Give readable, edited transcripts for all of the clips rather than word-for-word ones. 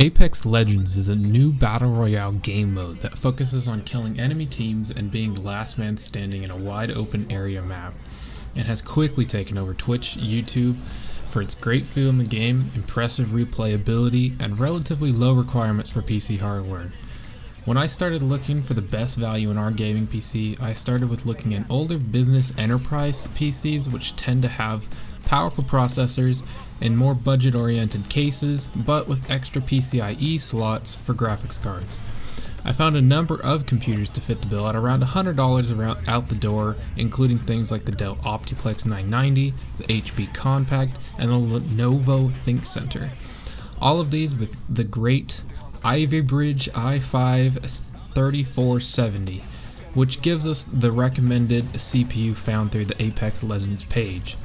Apex Legends is a new battle royale game mode that focuses on killing enemy teams and being the last man standing in a wide open area map. It has quickly taken over Twitch, YouTube for its great feel in the game, impressive replayability, and relatively low requirements for PC hardware. When I started looking for the best value in our gaming PC, I started with looking at older business enterprise PCs, which tend to have powerful processors in more budget-oriented cases, but with extra PCIe slots for graphics cards. I found a number of computers to fit the bill at around $100 out the door, including things like the Dell Optiplex 990, the HP Compact, and the Lenovo ThinkCenter. All of these with the great EVGA i5 3470, which gives us the recommended CPU found through the Apex Legends page.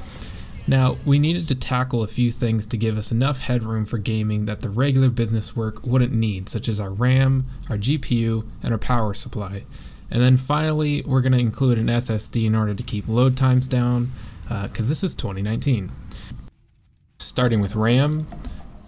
Now, we needed to tackle a few things to give us enough headroom for gaming that the regular business work wouldn't need, such as our RAM, our GPU, and our power supply. And then finally, we're going to include an SSD in order to keep load times down, because this is 2019. Starting with RAM,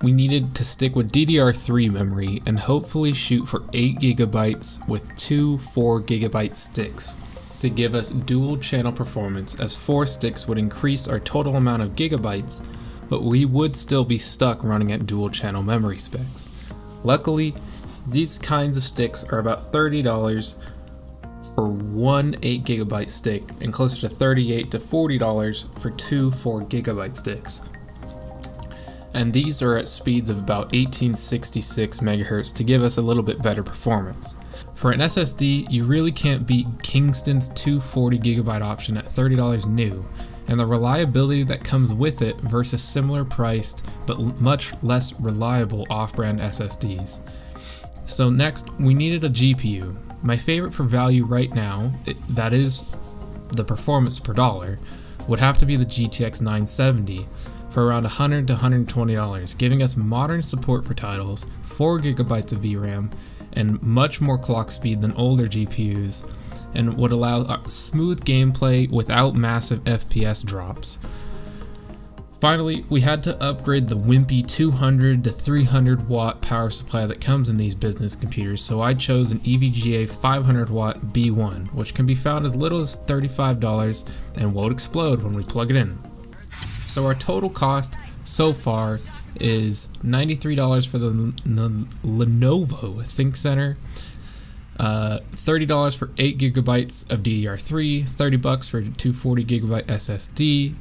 we needed to stick with DDR3 memory and hopefully shoot for 8 GB with two 4 GB sticks to give us dual channel performance, as 4 sticks would increase our total amount of gigabytes, but we would still be stuck running at dual channel memory specs. Luckily, these kinds of sticks are about $30 for one 8 GB stick and closer to $38 to $40 for two 4 GB sticks. And these are at speeds of about 1866 MHz to give us a little bit better performance. For an SSD, you really can't beat Kingston's 240 GB option at $30 new, and the reliability that comes with it versus similar priced but much less reliable off-brand SSDs. So next, we needed a GPU. My favorite for value right now, that is the performance per dollar, would have to be the GTX 970 for around $100 to $120, giving us modern support for titles, 4 GB of VRAM, and much more clock speed than older GPUs, and would allow smooth gameplay without massive FPS drops. Finally, we had to upgrade the wimpy 200 to 300 watt power supply that comes in these business computers, so I chose an EVGA 500 watt B1, which can be found as little as $35 and won't explode when we plug it in. So our total cost so far is $93 for the Lenovo ThinkCenter, $30 for 8 GB of DDR3, $30 for 240 GB SSD,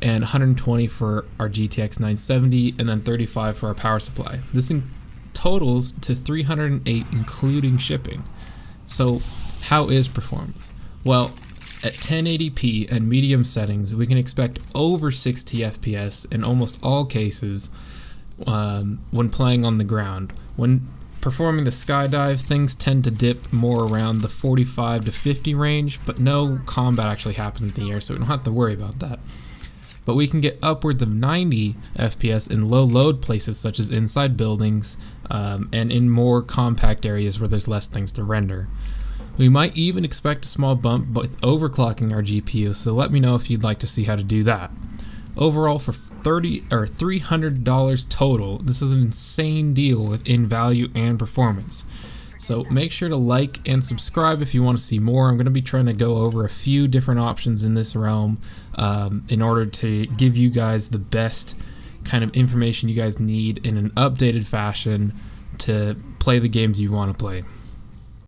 and $120 for our GTX 970, and then $35 for our power supply. This totals to $308 including shipping. So how is performance? Well, at 1080p and medium settings, we can expect over 60 FPS in almost all cases when playing on the ground. When performing the skydive, things tend to dip more around the 45 to 50 range, but no combat actually happens in the air, so we don't have to worry about that. But we can get upwards of 90 FPS in low load places such as inside buildings and in more compact areas where there's less things to render. We might even expect a small bump with overclocking our GPU, so let me know if you'd like to see how to do that. Overall, for $300 total, this is an insane deal within value and performance. So make sure to like and subscribe if you want to see more. I'm going to be trying to go over a few different options in this realm in order to give you guys the best kind of information you guys need in an updated fashion to play the games you want to play.